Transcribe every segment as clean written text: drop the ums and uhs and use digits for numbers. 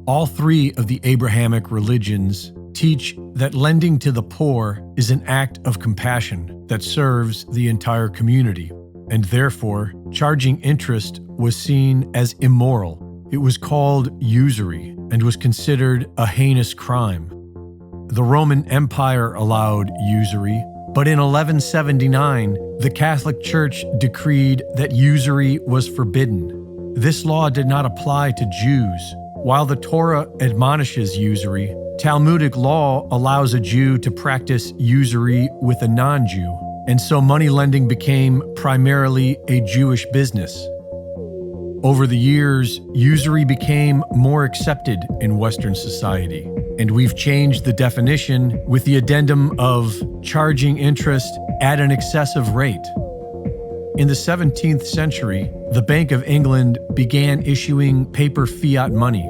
All three of the Abrahamic religions teach that lending to the poor is an act of compassion that serves the entire community, and therefore, charging interest was seen as immoral. It was called usury and was considered a heinous crime. The Roman Empire allowed usury, but in 1179, the Catholic Church decreed that usury was forbidden. This law did not apply to Jews. While the Torah admonishes usury, Talmudic law allows a Jew to practice usury with a non-Jew, and so money lending became primarily a Jewish business. Over the years, usury became more accepted in Western society, and we've changed the definition with the addendum of charging interest at an excessive rate. In the 17th century, the Bank of England began issuing paper fiat money.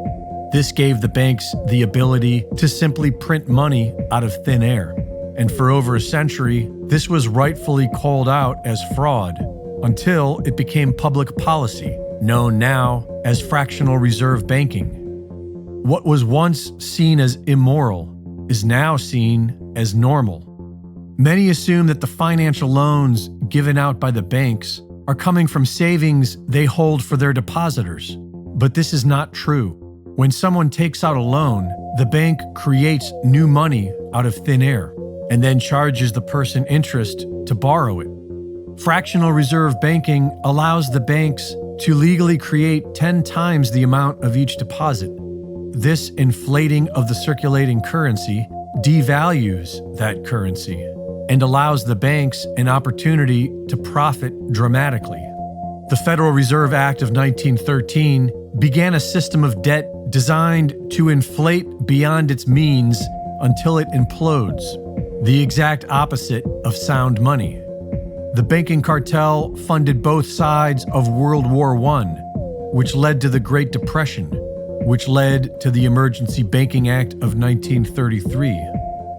This gave the banks the ability to simply print money out of thin air. And for over a century, this was rightfully called out as fraud until it became public policy, known now as fractional reserve banking. What was once seen as immoral is now seen as normal. Many assume that the financial loans given out by the banks are coming from savings they hold for their depositors. But this is not true. When someone takes out a loan, the bank creates new money out of thin air and then charges the person interest to borrow it. Fractional reserve banking allows the banks to legally create 10 times the amount of each deposit. This inflating of the circulating currency devalues that currency and allows the banks an opportunity to profit dramatically. The Federal Reserve Act of 1913 began a system of debt designed to inflate beyond its means until it implodes, the exact opposite of sound money. The banking cartel funded both sides of World War I, which led to the Great Depression, which led to the Emergency Banking Act of 1933,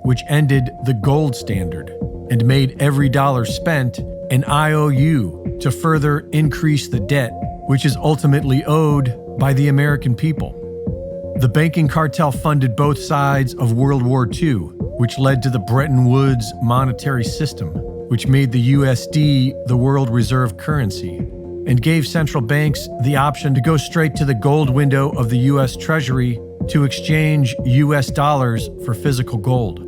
which ended the gold standard and made every dollar spent an IOU to further increase the debt, which is ultimately owed by the American people. The banking cartel funded both sides of World War II, which led to the Bretton Woods monetary system, which made the USD the world reserve currency, and gave central banks the option to go straight to the gold window of the US Treasury to exchange US dollars for physical gold.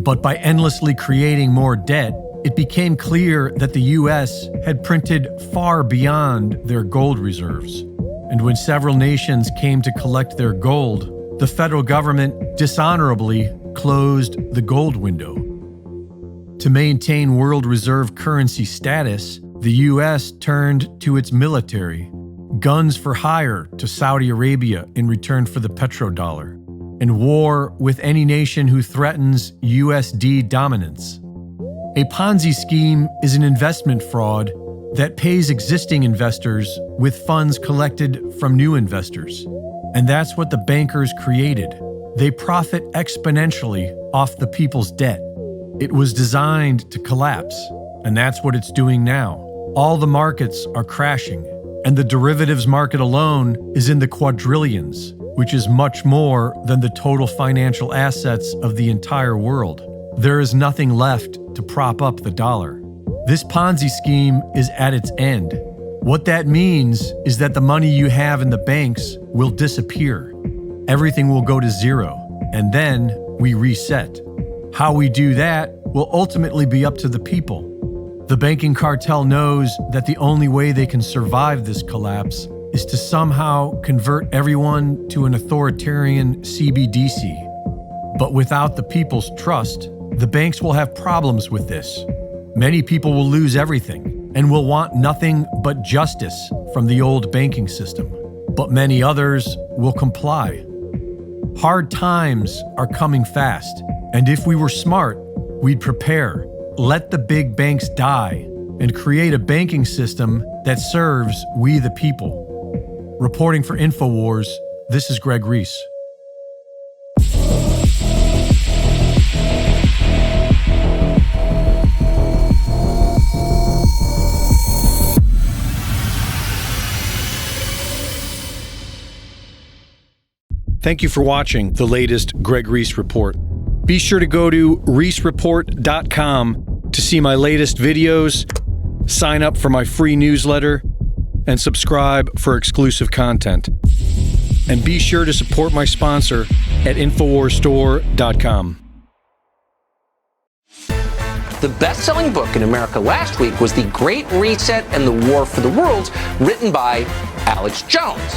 But by endlessly creating more debt, it became clear that the US had printed far beyond their gold reserves. And when several nations came to collect their gold, the federal government dishonorably closed the gold window. To maintain world reserve currency status, the US turned to its military, guns for hire to Saudi Arabia in return for the petrodollar, and war with any nation who threatens USD dominance. A Ponzi scheme is an investment fraud that pays existing investors with funds collected from new investors. And that's what the bankers created. They profit exponentially off the people's debt. It was designed to collapse, and that's what it's doing now. All the markets are crashing, and the derivatives market alone is in the quadrillions, which is much more than the total financial assets of the entire world. There is nothing left to prop up the dollar. This Ponzi scheme is at its end. What that means is that the money you have in the banks will disappear. Everything will go to zero, and then we reset. How we do that will ultimately be up to the people. The banking cartel knows that the only way they can survive this collapse is to somehow convert everyone to an authoritarian CBDC. But without the people's trust, the banks will have problems with this. Many people will lose everything and will want nothing but justice from the old banking system. But many others will comply. Hard times are coming fast, and if we were smart, we'd prepare, let the big banks die, and create a banking system that serves we the people. Reporting for InfoWars, this is Greg Reese. Thank you for watching the latest Greg Reese Report. Be sure to go to reesereport.com to see my latest videos, sign up for my free newsletter, and subscribe for exclusive content. And be sure to support my sponsor at InfoWarsStore.com. The best-selling book in America last week was The Great Reset and the War for the World, written by Alex Jones.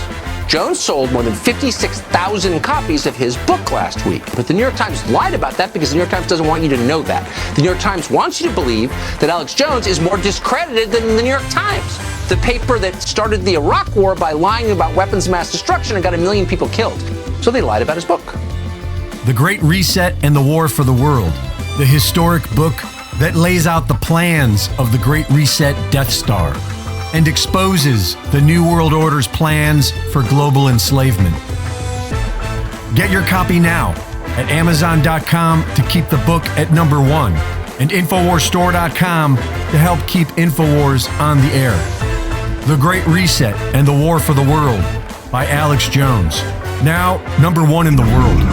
Jones sold more than 56,000 copies of his book last week. But the New York Times lied about that because the New York Times doesn't want you to know that. The New York Times wants you to believe that Alex Jones is more discredited than the New York Times, the paper that started the Iraq War by lying about weapons of mass destruction and got 1 million people killed. So they lied about his book. The Great Reset and the War for the World, the historic book that lays out the plans of the Great Reset Death Star and exposes the New World Order's plans for global enslavement. Get your copy now at Amazon.com to keep the book at #1 and InfoWarsStore.com to help keep InfoWars on the air. The Great Reset and the War for the World by Alex Jones. Now #1 in the world.